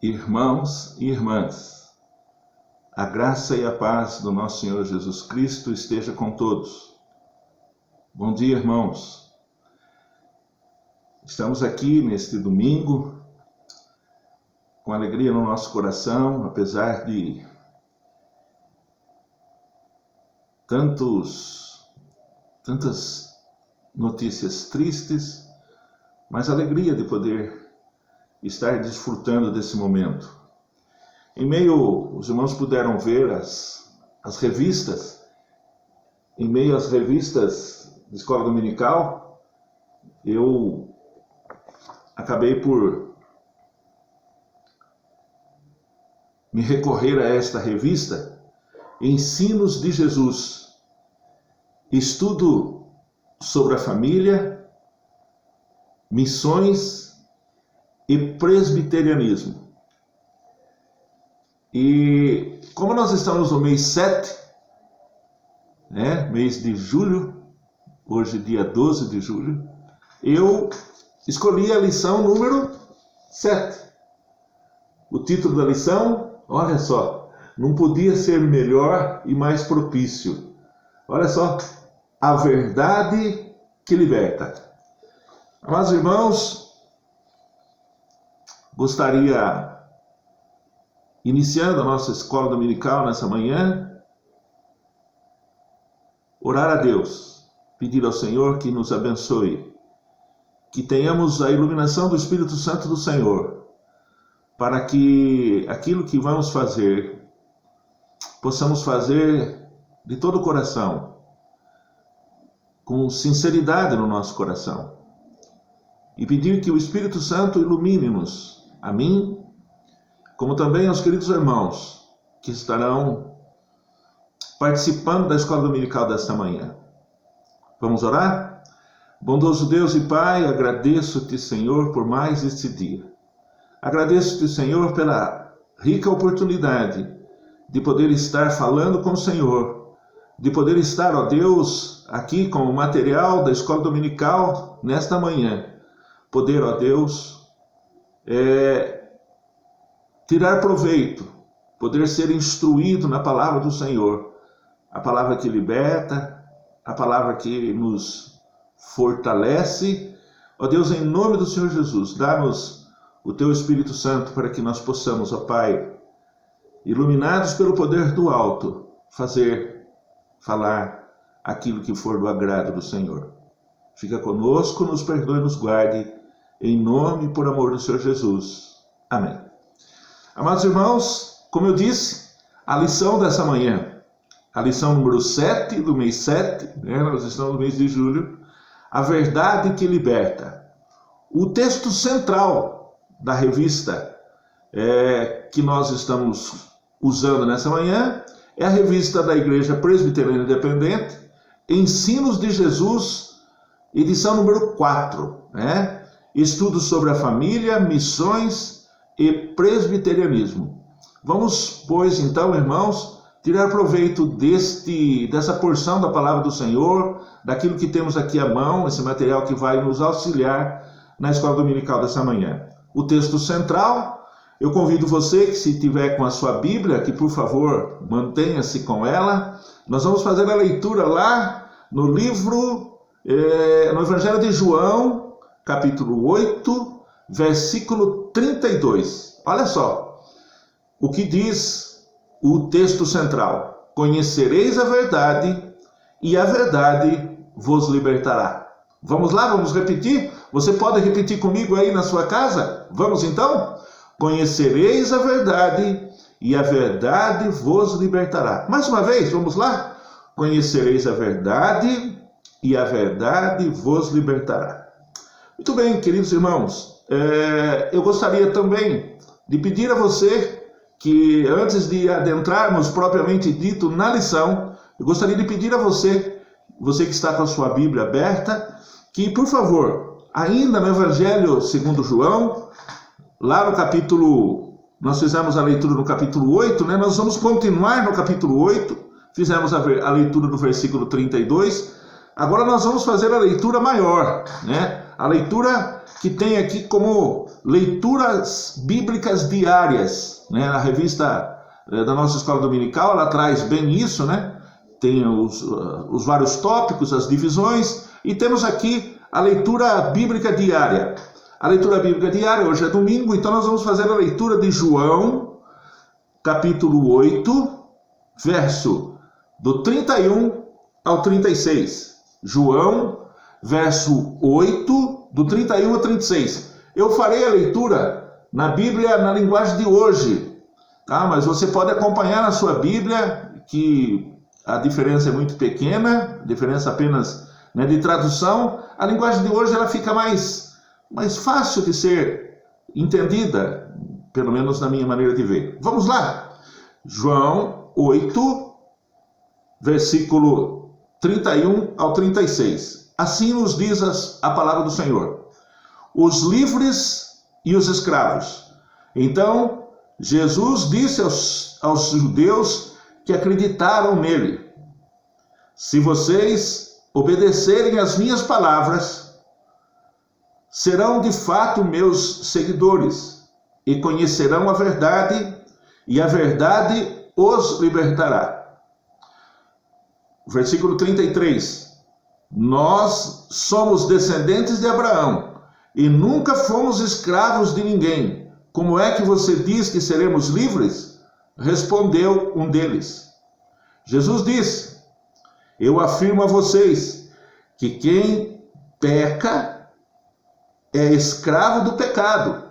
Irmãos e irmãs, a graça e a paz do nosso Senhor Jesus Cristo esteja com todos. Bom dia, irmãos. Estamos aqui neste domingo, com alegria no nosso coração, apesar de tantas notícias tristes, mas alegria de poder estar desfrutando desse momento. Em meio, os irmãos puderam ver as revistas, em meio às revistas de escola dominical, eu acabei por me recorrer a esta revista, Ensinos de Jesus, estudo sobre a família, missões e presbiterianismo. E como nós estamos no mês 7, mês de julho, hoje dia 12 de julho, eu escolhi a lição número 7. O título da lição, olha só, não podia ser melhor e mais propício. Olha só, a verdade que liberta. Amados irmãos, gostaria, iniciando a nossa escola dominical nessa manhã, orar a Deus, pedir ao Senhor que nos abençoe, que tenhamos a iluminação do Espírito Santo do Senhor, para que aquilo que vamos fazer, possamos fazer de todo o coração, com sinceridade no nosso coração, e pedir que o Espírito Santo ilumine-nos, a mim, como também aos queridos irmãos que estarão participando da escola dominical desta manhã. Vamos orar? Bondoso Deus e Pai, agradeço-te, Senhor, por mais este dia. Agradeço-te, Senhor, pela rica oportunidade de poder estar falando com o Senhor, de poder estar, ó Deus, aqui com o material da escola dominical nesta manhã. Poder, ó Deus, tirar proveito, poder ser instruído na palavra do Senhor, a palavra que liberta, a palavra que nos fortalece. Ó Deus, em nome do Senhor Jesus, dá-nos o Teu Espírito Santo para que nós possamos, ó Pai, iluminados pelo poder do alto, falar aquilo que for do agrado do Senhor. Fica conosco, nos perdoe, nos guarde, em nome e por amor do Senhor Jesus. Amém. Amados irmãos, como eu disse, a lição dessa manhã, a lição número 7 do mês 7, nós estamos no mês de julho, a verdade que liberta. O texto central da revista que nós estamos usando nessa manhã é a revista da Igreja Presbiteriana Independente, Ensinos de Jesus, edição número 4, Estudos sobre a família, missões e presbiterianismo. Vamos, pois, então, irmãos, tirar proveito dessa porção da palavra do Senhor, daquilo que temos aqui à mão, esse material que vai nos auxiliar na escola dominical dessa manhã. O texto central, eu convido você que, se tiver com a sua Bíblia, que por favor mantenha-se com ela. Nós vamos fazer a leitura lá no livro, no Evangelho de João, capítulo 8, versículo 32. Olha só o que diz o texto central: conhecereis a verdade e a verdade vos libertará. Vamos lá, vamos repetir? Você pode repetir comigo aí na sua casa? Vamos então? Conhecereis a verdade e a verdade vos libertará. Mais uma vez, vamos lá? Conhecereis a verdade e a verdade vos libertará. Muito bem, queridos irmãos, eu gostaria também de pedir a você que, antes de adentrarmos propriamente dito na lição, eu gostaria de pedir a você que está com a sua Bíblia aberta, que, por favor, ainda no Evangelho segundo João, lá no capítulo, nós fizemos a leitura no capítulo 8, nós vamos continuar no capítulo 8, fizemos a leitura do versículo 32, agora nós vamos fazer a leitura maior, a leitura que tem aqui como leituras bíblicas diárias, né? A revista da nossa escola dominical, ela traz bem isso, né? Tem os vários tópicos, as divisões, e temos aqui a leitura bíblica diária. A leitura bíblica diária, hoje é domingo, então nós vamos fazer a leitura de João, capítulo 8, verso do 31 ao 36. João, verso 8, do 31 ao 36. Eu farei a leitura na Bíblia na linguagem de hoje, tá? Mas você pode acompanhar na sua Bíblia, que a diferença é muito pequena, diferença apenas, né, de tradução. A linguagem de hoje ela fica mais fácil de ser entendida, pelo menos na minha maneira de ver. Vamos lá. João 8, versículo 31 ao 36. Assim nos diz a palavra do Senhor: os livres e os escravos. Então, Jesus disse aos judeus que acreditaram nele: se vocês obedecerem às minhas palavras, serão de fato meus seguidores e conhecerão a verdade, e a verdade os libertará. Versículo 33. Nós somos descendentes de Abraão e nunca fomos escravos de ninguém. Como é que você diz que seremos livres? Respondeu um deles. Jesus disse: eu afirmo a vocês que quem peca é escravo do pecado.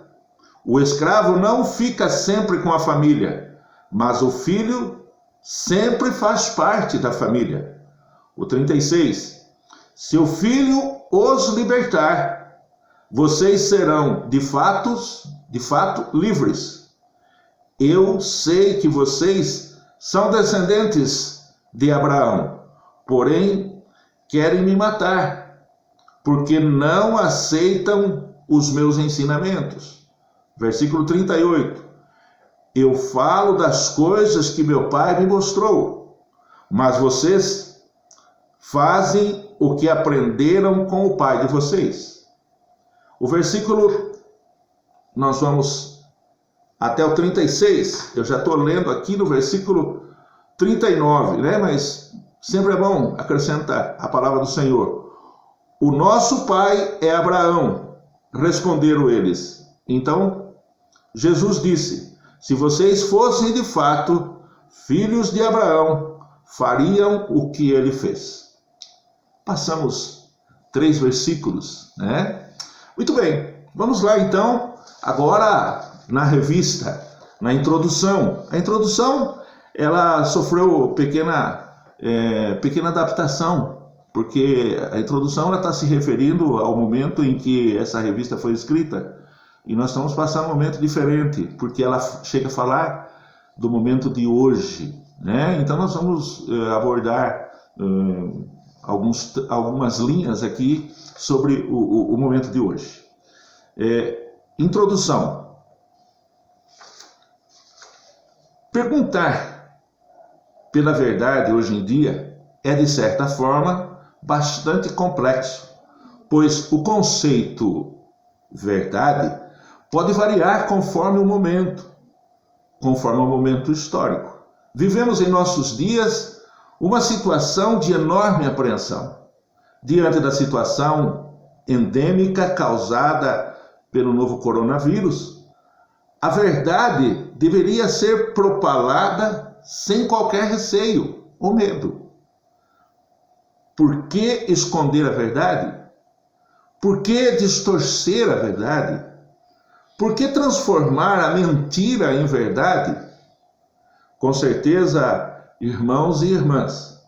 O escravo não fica sempre com a família, mas o filho sempre faz parte da família. O 36. Se o filho os libertar, vocês serão de fato livres. Eu sei que vocês são descendentes de Abraão, porém querem me matar, porque não aceitam os meus ensinamentos. Versículo 38. Eu falo das coisas que meu Pai me mostrou, mas vocês fazem o que aprenderam com o pai de vocês. O versículo, nós vamos até o 36, eu já estou lendo aqui no versículo 39, né? Mas sempre é bom acrescentar a palavra do Senhor. O nosso pai é Abraão, responderam eles. Então, Jesus disse: se vocês fossem de fato filhos de Abraão, fariam o que ele fez. Passamos 3 versículos, né? Muito bem, vamos lá então, agora na revista, na introdução. A introdução, ela sofreu pequena adaptação, porque a introdução está se referindo ao momento em que essa revista foi escrita, e nós estamos passando um momento diferente, porque ela chega a falar do momento de hoje, né? Então nós vamos abordar algumas linhas aqui sobre o momento de hoje. Introdução. Perguntar pela verdade hoje em dia é, de certa forma, bastante complexo, pois o conceito verdade pode variar conforme o momento histórico. Vivemos em nossos dias uma situação de enorme apreensão. Diante da situação endêmica causada pelo novo coronavírus, a verdade deveria ser propalada sem qualquer receio ou medo. Por que esconder a verdade? Por que distorcer a verdade? Por que transformar a mentira em verdade? Com certeza, irmãos e irmãs,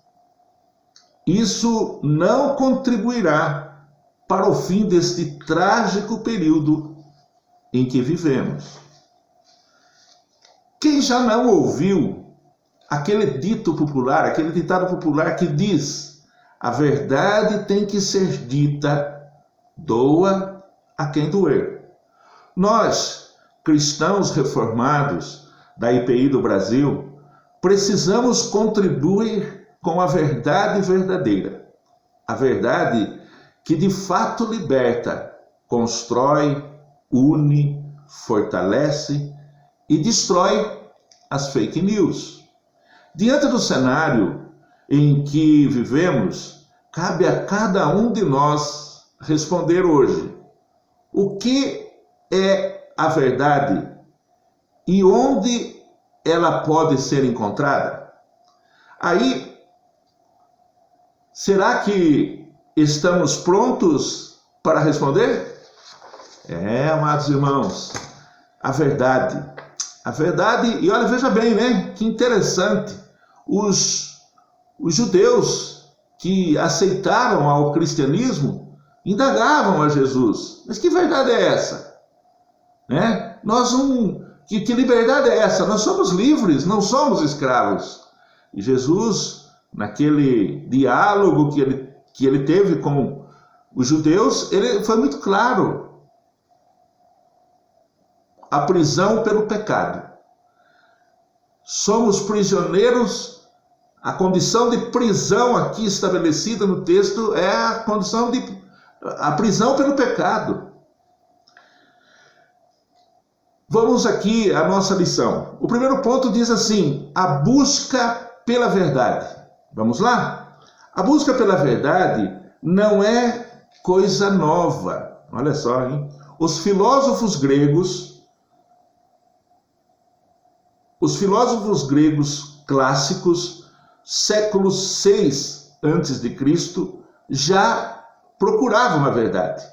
isso não contribuirá para o fim deste trágico período em que vivemos. Quem já não ouviu aquele ditado popular que diz: a verdade tem que ser dita, doa a quem doer. Nós, cristãos reformados da IPI do Brasil, precisamos contribuir com a verdade verdadeira. A verdade que de fato liberta, constrói, une, fortalece e destrói as fake news. Diante do cenário em que vivemos, cabe a cada um de nós responder hoje: o que é a verdade e onde ela pode ser encontrada? Aí, será que estamos prontos para responder? Amados irmãos, a verdade, e olha, veja bem, né? Que interessante, os judeus que aceitaram ao cristianismo indagavam a Jesus: mas que verdade é essa? Né? Que liberdade é essa? Nós somos livres, não somos escravos. E Jesus, naquele diálogo que ele teve com os judeus, ele foi muito claro: a prisão pelo pecado. Somos prisioneiros. A condição de prisão aqui estabelecida no texto é a condição de a prisão pelo pecado. Vamos aqui à nossa lição. O primeiro ponto diz assim: a busca pela verdade. Vamos lá? A busca pela verdade não é coisa nova. Olha só, hein? Os filósofos gregos clássicos, século 6 a.C., já procuravam a verdade.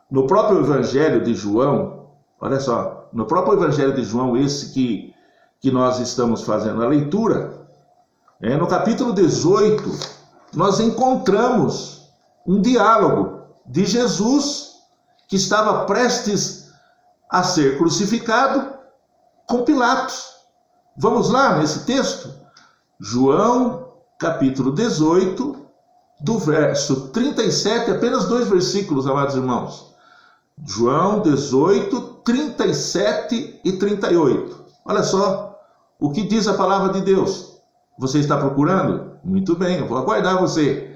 No próprio Evangelho de João, olha só, no próprio Evangelho de João, esse que nós estamos fazendo a leitura, no capítulo 18, nós encontramos um diálogo de Jesus que estava prestes a ser crucificado com Pilatos. Vamos lá nesse texto? João, capítulo 18, do verso 37, apenas 2 versículos, amados irmãos. João 18, 37 e 38. Olha só o que diz a palavra de Deus. Você está procurando? Muito bem, eu vou aguardar você.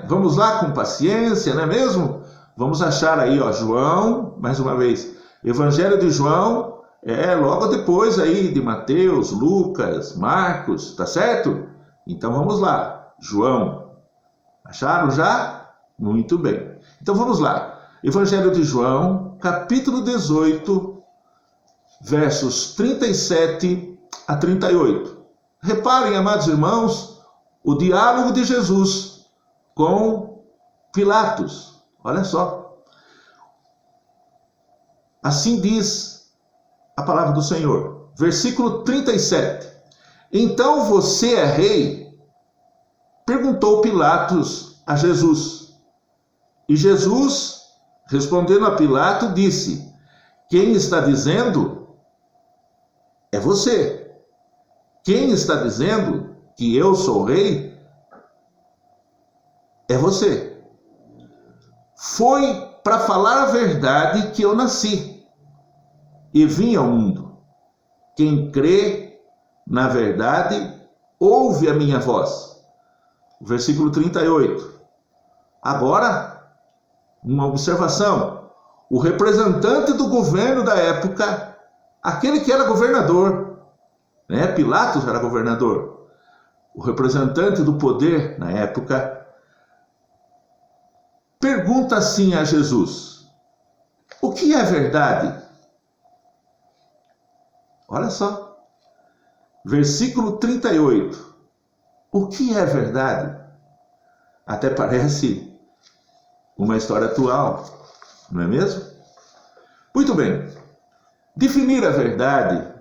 Vamos lá com paciência, não é mesmo? Vamos achar aí, João, mais uma vez, Evangelho de João, logo depois aí de Mateus, Lucas, Marcos, tá certo? Então vamos lá, João. Acharam já? Muito bem. Então vamos lá. Evangelho de João, capítulo 18, versos 37 a 38. Reparem, amados irmãos, o diálogo de Jesus com Pilatos. Olha só. Assim diz a palavra do Senhor. Versículo 37. Então você é rei? Perguntou Pilatos a Jesus. E Jesus, respondendo a Pilato, disse: quem está dizendo é você. Quem está dizendo que eu sou rei é você. Foi para falar a verdade que eu nasci e vim ao mundo. Quem crê na verdade ouve a minha voz. Versículo 38. Agora, uma observação. O representante do governo da época, aquele que era governador, Pilatos era governador, o representante do poder na época, pergunta assim a Jesus: o que é verdade? Olha só, versículo 38. O que é verdade? Até parece uma história atual, não é mesmo? Muito bem. Definir a verdade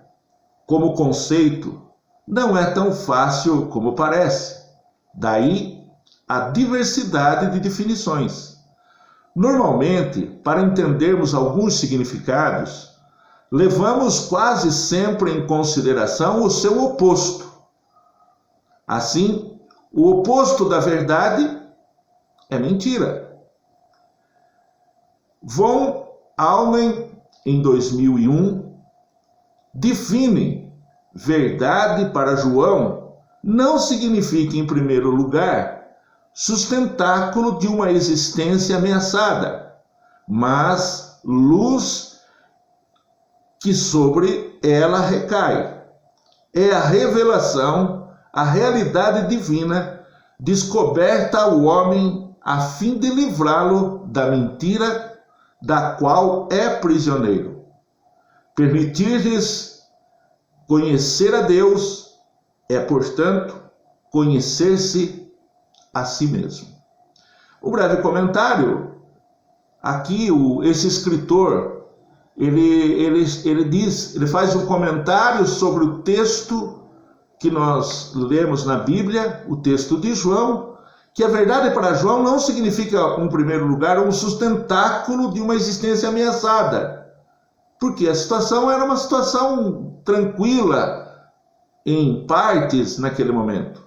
como conceito não é tão fácil como parece. Daí a diversidade de definições. Normalmente, para entendermos alguns significados, levamos quase sempre em consideração o seu oposto. Assim, o oposto da verdade é mentira. Von Allmen, em 2001, define verdade para João não significa, em primeiro lugar, sustentáculo de uma existência ameaçada, mas luz que sobre ela recai. É a revelação, a realidade divina descoberta ao homem a fim de livrá-lo da mentira da qual é prisioneiro. Permitir-lhes conhecer a Deus é, portanto, conhecer-se a si mesmo. Um breve comentário. Aqui esse escritor, ele faz um comentário sobre o texto que nós lemos na Bíblia, o texto de João, que a verdade para João não significa, em primeiro lugar, um sustentáculo de uma existência ameaçada, porque a situação era uma situação tranquila, em partes naquele momento.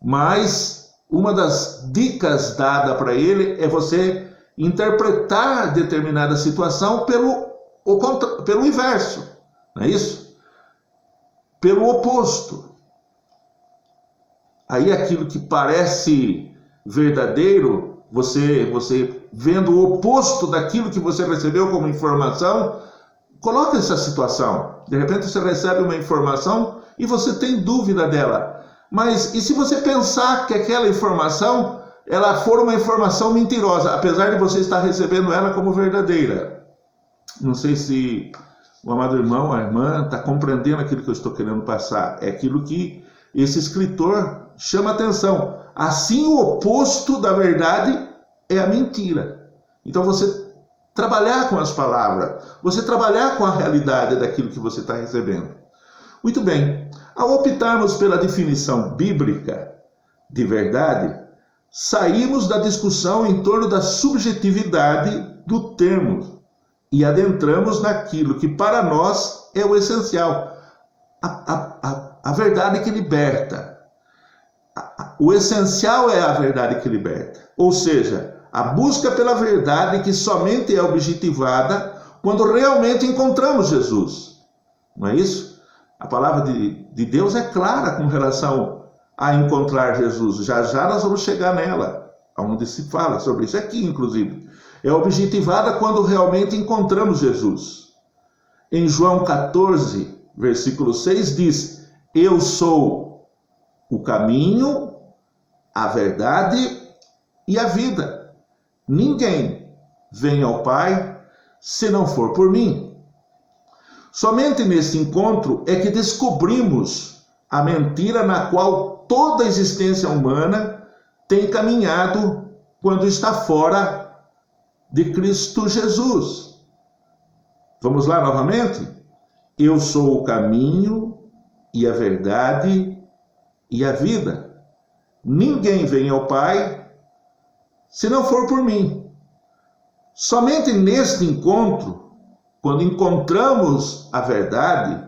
Mas uma das dicas dada para ele é você interpretar determinada situação pelo inverso, não é isso? Pelo oposto. Aí aquilo que parece verdadeiro, você vendo o oposto daquilo que você recebeu como informação, coloca essa situação. De repente você recebe uma informação e você tem dúvida dela. Mas e se você pensar que aquela informação, ela for uma informação mentirosa, apesar de você estar recebendo ela como verdadeira? Não sei se o amado irmão, a irmã, está compreendendo aquilo que eu estou querendo passar. É aquilo que esse escritor chama atenção. Assim, o oposto da verdade é a mentira. Então você trabalhar com as palavras, você trabalhar com a realidade daquilo que você está recebendo. Muito bem, ao optarmos pela definição bíblica de verdade, saímos da discussão em torno da subjetividade do termo e adentramos naquilo que para nós é o essencial, a verdade que liberta. O essencial é a verdade que liberta, ou seja, a busca pela verdade que somente é objetivada quando realmente encontramos Jesus. Não é isso? A palavra de Deus é clara com relação a encontrar Jesus. Já já nós vamos chegar nela, onde se fala sobre isso aqui, inclusive. É objetivada quando realmente encontramos Jesus. Em João 14, versículo 6, diz: eu sou o caminho, a verdade e a vida. Ninguém vem ao Pai se não for por mim. Somente nesse encontro é que descobrimos a mentira na qual toda a existência humana tem caminhado quando está fora de Cristo Jesus. Vamos lá novamente? Eu sou o caminho e a verdade e a vida. Ninguém vem ao Pai se não for por mim. Somente neste encontro, quando encontramos a verdade,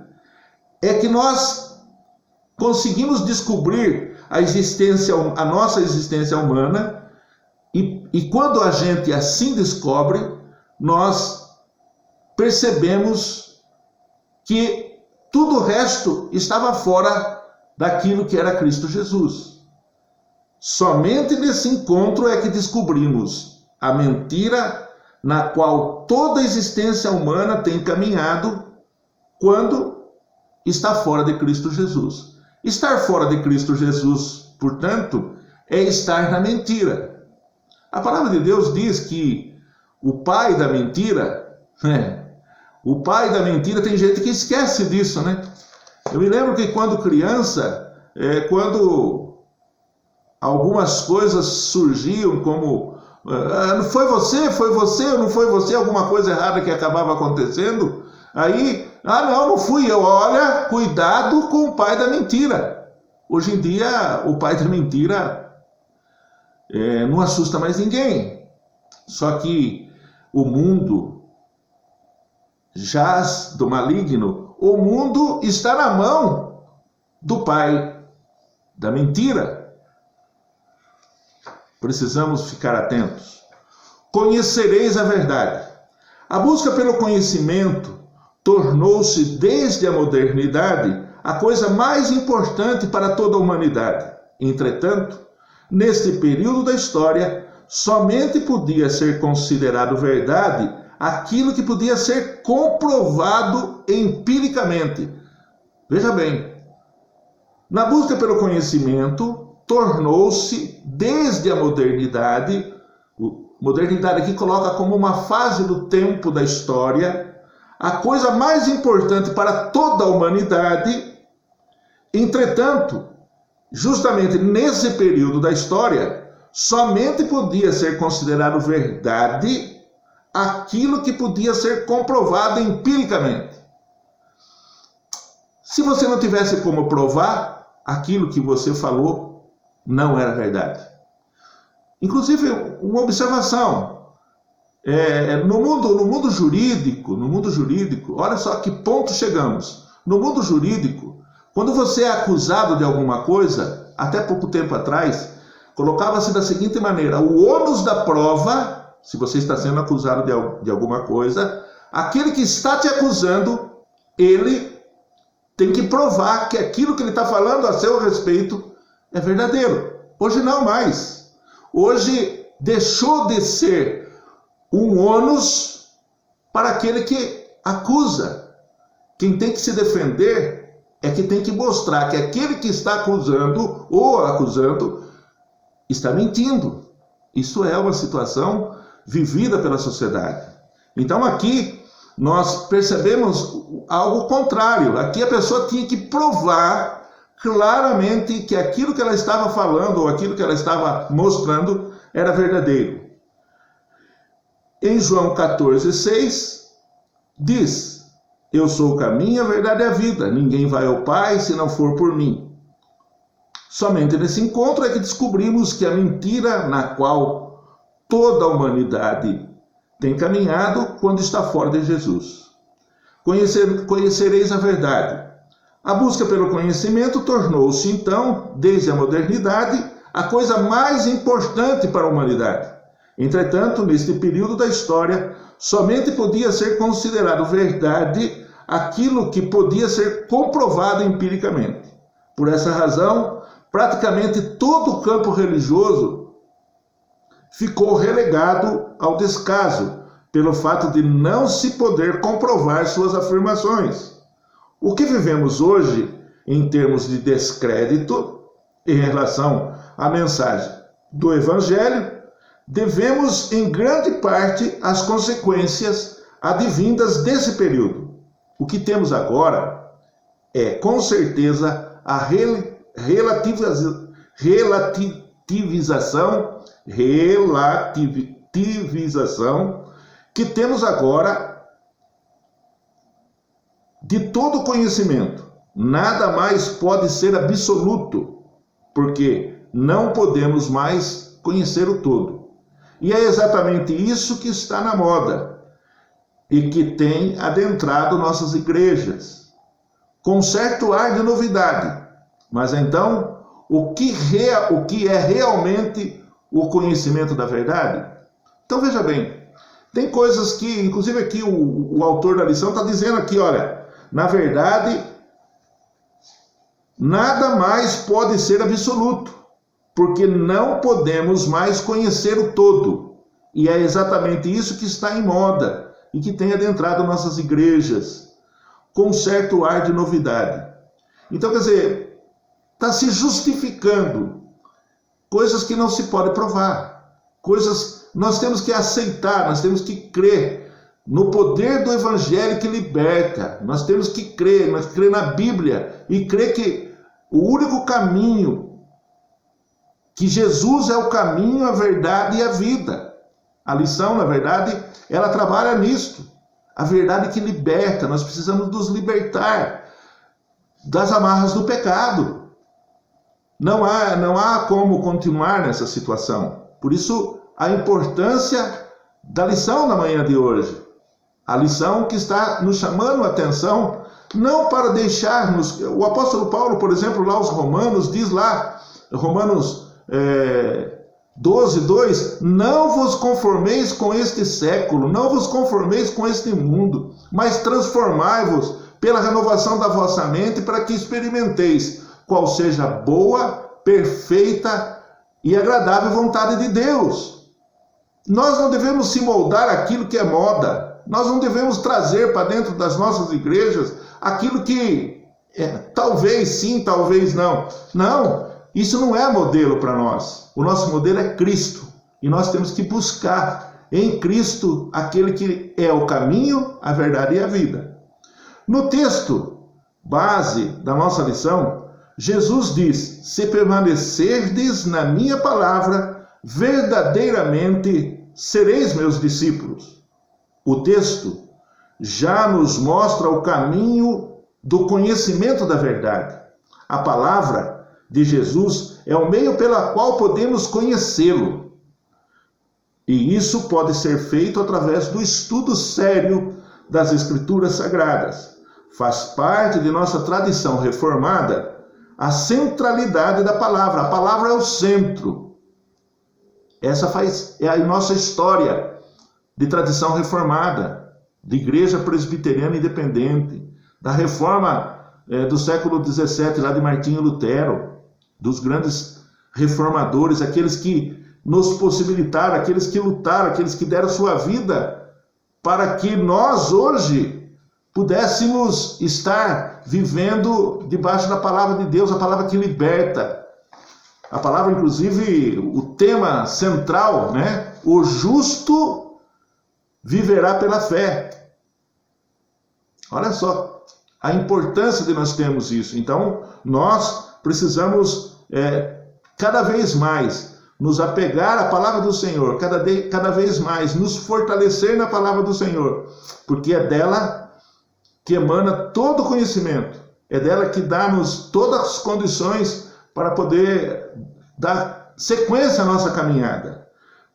é que nós conseguimos descobrir a nossa existência humana, e quando a gente assim descobre, nós percebemos que tudo o resto estava fora daquilo que era Cristo Jesus. Somente nesse encontro é que descobrimos a mentira na qual toda a existência humana tem caminhado quando está fora de Cristo Jesus. Estar fora de Cristo Jesus, portanto, é estar na mentira. A palavra de Deus diz que o pai da mentira, o pai da mentira, tem gente que esquece disso, né? Eu me lembro que quando criança, quando algumas coisas surgiam como foi você, ou não foi você, alguma coisa errada que acabava acontecendo, aí, não fui eu, olha, cuidado com o pai da mentira. Hoje em dia, o pai da mentira não assusta mais ninguém, só que o mundo jaz do maligno, o mundo está na mão do pai da mentira. Precisamos ficar atentos. Conhecereis a verdade. A busca pelo conhecimento tornou-se desde a modernidade a coisa mais importante para toda a humanidade. Entretanto, neste período da história, somente podia ser considerado verdade aquilo que podia ser comprovado empiricamente. Veja bem, na busca pelo conhecimento, tornou-se, desde a modernidade aqui coloca como uma fase do tempo da história, a coisa mais importante para toda a humanidade. Entretanto, justamente nesse período da história, somente podia ser considerado verdade aquilo que podia ser comprovado empiricamente. Se você não tivesse como provar, aquilo que você falou não era verdade. Inclusive, uma observação, no mundo jurídico, olha só que ponto chegamos. No mundo jurídico, quando você é acusado de alguma coisa, até pouco tempo atrás, colocava-se da seguinte maneira: o ônus da prova, se você está sendo acusado de alguma coisa, aquele que está te acusando, ele tem que provar que aquilo que ele está falando a seu respeito é verdadeiro. Hoje não mais. Hoje deixou de ser um ônus para aquele que acusa. Quem tem que se defender é que tem que mostrar que aquele que está acusando ou acusando está mentindo. Isso é uma situação vivida pela sociedade. Então aqui nós percebemos algo contrário. Aqui a pessoa tinha que provar claramente que aquilo que ela estava falando ou aquilo que ela estava mostrando era verdadeiro. Em João 14,6 diz: eu sou o caminho, a verdade e a vida. Ninguém vai ao Pai se não for por mim. Somente nesse encontro é que descobrimos que a mentira na qual toda a humanidade tem caminhado quando está fora de Jesus. Conhecereis a verdade. A busca pelo conhecimento tornou-se, então, desde a modernidade, a coisa mais importante para a humanidade. Entretanto, neste período da história, somente podia ser considerado verdade aquilo que podia ser comprovado empiricamente. Por essa razão, praticamente todo o campo religioso ficou relegado ao descaso, pelo fato de não se poder comprovar suas afirmações. O que vivemos hoje, em termos de descrédito, em relação à mensagem do Evangelho, devemos, em grande parte, às consequências advindas desse período. O que temos agora é, com certeza, a relativização que temos agora de todo conhecimento. Nada mais pode ser absoluto, porque não podemos mais conhecer o todo. E é exatamente isso que está na moda e que tem adentrado nossas igrejas, com certo ar de novidade. Mas então, o que é realmente o conhecimento da verdade? Então veja bem, tem coisas que, inclusive aqui o autor da lição está dizendo aqui, olha, na verdade, nada mais pode ser absoluto, porque não podemos mais conhecer o todo. E é exatamente isso que está em moda e que tem adentrado nossas igrejas, com certo ar de novidade. Então, quer dizer, está se justificando coisas que não se pode provar, coisas nós temos que aceitar, nós temos que crer no poder do Evangelho que liberta. Nós temos que crer na Bíblia e crer que o único caminho, que Jesus é o caminho, a verdade e a vida. A lição, na verdade, ela trabalha nisto. A verdade que liberta. Nós precisamos nos libertar das amarras do pecado. Não há como continuar nessa situação. Por isso, a importância da lição na manhã de hoje. A lição que está nos chamando a atenção, não para deixarmos... O apóstolo Paulo, por exemplo, lá aos Romanos, diz lá, Romanos 12:2, não vos conformeis com este século, não vos conformeis com este mundo, mas transformai-vos pela renovação da vossa mente, para que experimenteis qual seja a boa, perfeita e agradável vontade de Deus. Nós não devemos se moldar aquilo que é moda. Nós não devemos trazer para dentro das nossas igrejas aquilo que talvez sim, talvez não. Não, isso não é modelo para nós. O nosso modelo é Cristo. E nós temos que buscar em Cristo aquele que é o caminho, a verdade e a vida. No texto base da nossa lição, Jesus diz: se permanecerdes na minha palavra, verdadeiramente sereis meus discípulos. O texto já nos mostra o caminho do conhecimento da verdade. A palavra de Jesus é o meio pela qual podemos conhecê-lo. E isso pode ser feito através do estudo sério das Escrituras Sagradas. Faz parte de nossa tradição reformada a centralidade da palavra. A palavra é o centro. Essa é a nossa história de tradição reformada, de igreja presbiteriana independente, da reforma do século XVII, lá de Martinho Lutero, dos grandes reformadores, aqueles que nos possibilitaram, aqueles que lutaram, aqueles que deram sua vida para que nós hoje pudéssemos estar vivendo debaixo da palavra de Deus, a palavra que liberta. A palavra, inclusive, o tema central, né? O justo viverá pela fé. Olha só a importância de nós termos isso. Então, nós precisamos cada vez mais nos apegar à palavra do Senhor, cada vez mais nos fortalecer na palavra do Senhor, porque é dela que emana todo o conhecimento, é dela que dá-nos todas as condições para poder dar sequência à nossa caminhada.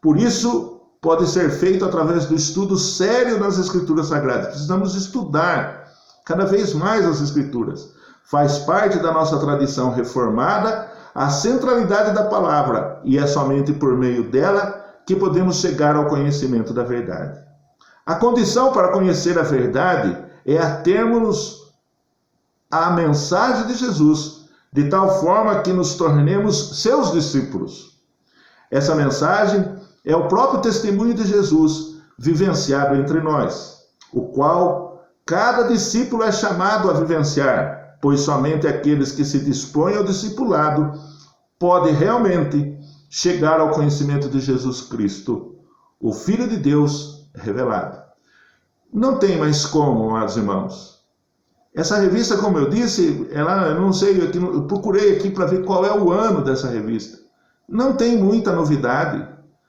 Por isso, pode ser feito através do estudo sério das Escrituras Sagradas. Precisamos estudar cada vez mais as Escrituras. Faz parte da nossa tradição reformada a centralidade da palavra, e é somente por meio dela que podemos chegar ao conhecimento da verdade. A condição para conhecer a verdade é atermos à mensagem de Jesus, de tal forma que nos tornemos seus discípulos. Essa mensagem é o próprio testemunho de Jesus vivenciado entre nós, o qual cada discípulo é chamado a vivenciar, pois somente aqueles que se dispõem ao discipulado podem realmente chegar ao conhecimento de Jesus Cristo, o Filho de Deus revelado. Não tem mais como, amados irmãos. Essa revista, como eu disse, eu não sei, eu procurei aqui para ver qual é o ano dessa revista. Não tem muita novidade.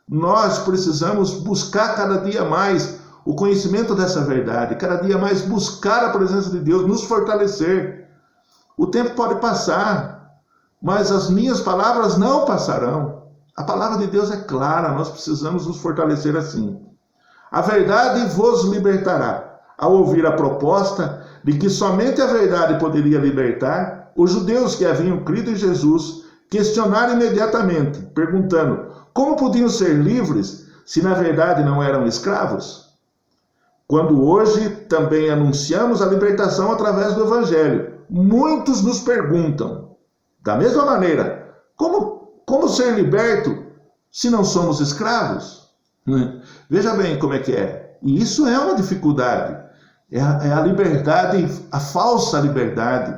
Nós precisamos buscar cada dia mais o conhecimento dessa verdade, cada dia mais buscar a presença de Deus, nos fortalecer. O tempo pode passar, mas as minhas palavras não passarão. A palavra de Deus é clara, nós precisamos nos fortalecer assim. A verdade vos libertará. Ao ouvir a proposta de que somente a verdade poderia libertar, os judeus que haviam crido em Jesus questionaram imediatamente, perguntando: como podiam ser livres se na verdade não eram escravos? Quando hoje também anunciamos a libertação através do Evangelho, muitos nos perguntam, da mesma maneira, como ser liberto se não somos escravos? Veja bem como é que é. E isso é uma dificuldade. É a liberdade, a falsa liberdade.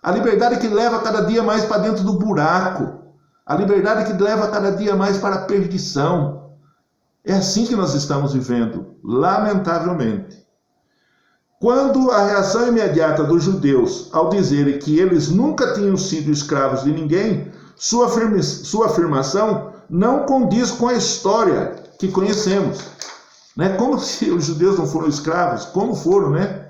A liberdade que leva cada dia mais para dentro do buraco. A liberdade que leva cada dia mais para a perdição. É assim que nós estamos vivendo, lamentavelmente. Quando a reação imediata dos judeus ao dizerem que eles nunca tinham sido escravos de ninguém, sua afirmação não condiz com a história que conhecemos. Como se os judeus não foram escravos? Como foram, né?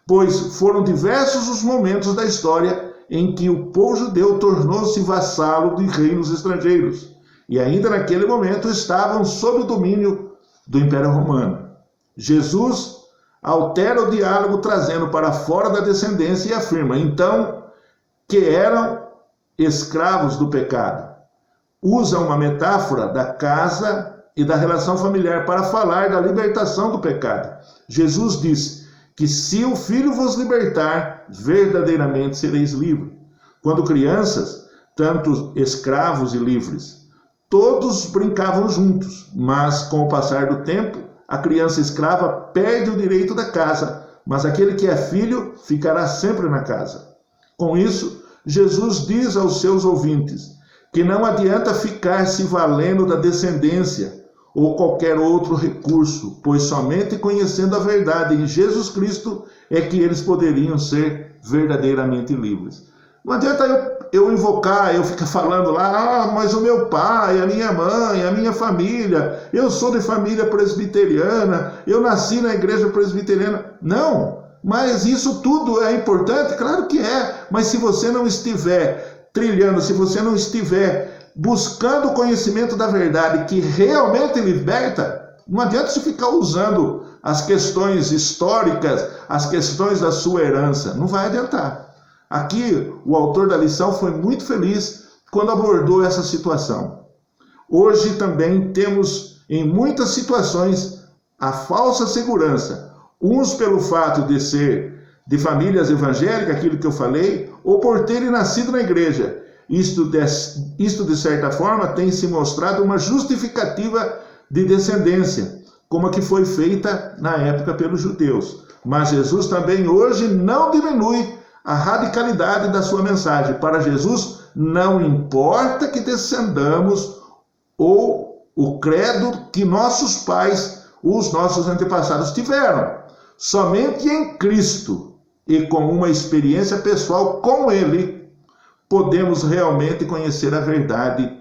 Pois foram diversos os momentos da história em que o povo judeu tornou-se vassalo de reinos estrangeiros. E ainda naquele momento estavam sob o domínio do Império Romano. Jesus altera o diálogo trazendo para fora da descendência e afirma, então, que eram escravos do pecado. Usa uma metáfora da casa e da relação familiar para falar da libertação do pecado. Jesus diz que se o Filho vos libertar, verdadeiramente sereis livres. Quando crianças, tanto escravos e livres, todos brincavam juntos, mas com o passar do tempo, a criança escrava perde o direito da casa, mas aquele que é filho ficará sempre na casa. Com isso, Jesus diz aos seus ouvintes que não adianta ficar se valendo da descendência ou qualquer outro recurso, pois somente conhecendo a verdade em Jesus Cristo é que eles poderiam ser verdadeiramente livres. Não adianta eu invocar, eu ficar falando lá, mas o meu pai, a minha mãe, a minha família, eu sou de família presbiteriana, eu nasci na igreja presbiteriana. Não, mas isso tudo é importante? Claro que é, mas se você não estiver trilhando, se você não estiver buscando o conhecimento da verdade que realmente liberta, não adianta você ficar usando as questões históricas, as questões da sua herança, não vai adiantar. Aqui, o autor da lição foi muito feliz quando abordou essa situação. Hoje também temos, em muitas situações, a falsa segurança, uns pelo fato de ser de famílias evangélicas, aquilo que eu falei, ou por terem nascido na igreja. Isto de certa forma, tem se mostrado uma justificativa de descendência, como a que foi feita na época pelos judeus. Mas Jesus também hoje não diminui a radicalidade da sua mensagem. Para Jesus, não importa que descendamos ou o credo que nossos pais, os nossos antepassados tiveram. Somente em Cristo e com uma experiência pessoal com Ele, podemos realmente conhecer a verdade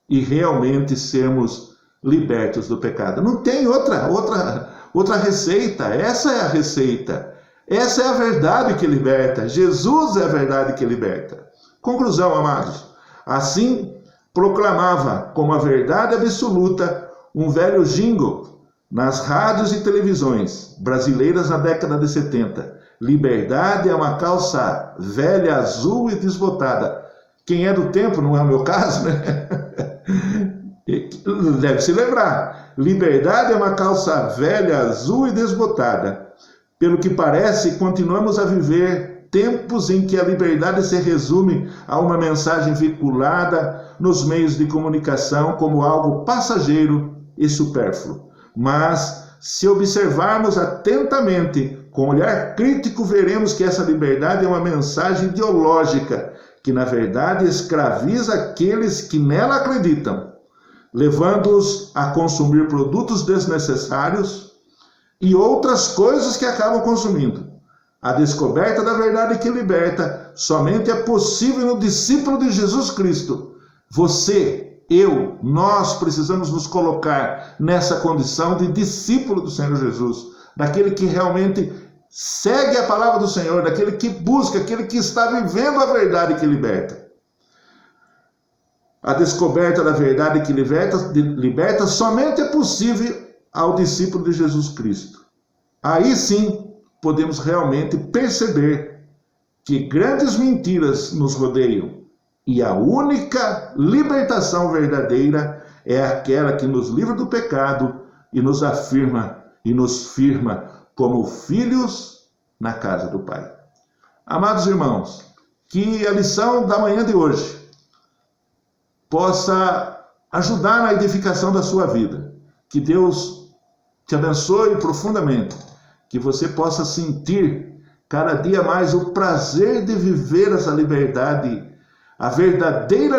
e realmente sermos libertos do pecado. Não tem outra receita. Essa é a receita. Essa é a verdade que liberta. Jesus é a verdade que liberta. Conclusão, amados. Assim, proclamava como a verdade absoluta um velho jingle nas rádios e televisões brasileiras na década de 70. Liberdade é uma calça velha, azul e desbotada. Quem é do tempo, não é o meu caso, né? Deve se lembrar. Liberdade é uma calça velha, azul e desbotada. Pelo que parece, continuamos a viver tempos em que a liberdade se resume a uma mensagem veiculada nos meios de comunicação como algo passageiro e supérfluo. Mas, se observarmos atentamente, com olhar crítico, veremos que essa liberdade é uma mensagem ideológica, que na verdade escraviza aqueles que nela acreditam, levando-os a consumir produtos desnecessários e outras coisas que acabam consumindo. A descoberta da verdade que liberta somente é possível no discípulo de Jesus Cristo. Você, eu, nós precisamos nos colocar nessa condição de discípulo do Senhor Jesus, daquele que realmente segue a palavra do Senhor, daquele que busca, aquele que está vivendo a verdade que liberta. A descoberta da verdade que liberta somente é possível ao discípulo de Jesus Cristo. Aí sim podemos realmente perceber que grandes mentiras nos rodeiam e a única libertação verdadeira é aquela que nos livra do pecado e nos afirma e nos firma como filhos na casa do Pai. Amados irmãos, que a lição da manhã de hoje possa ajudar na edificação da sua vida. Que Deus te abençoe profundamente, que você possa sentir cada dia mais o prazer de viver essa liberdade, a verdadeira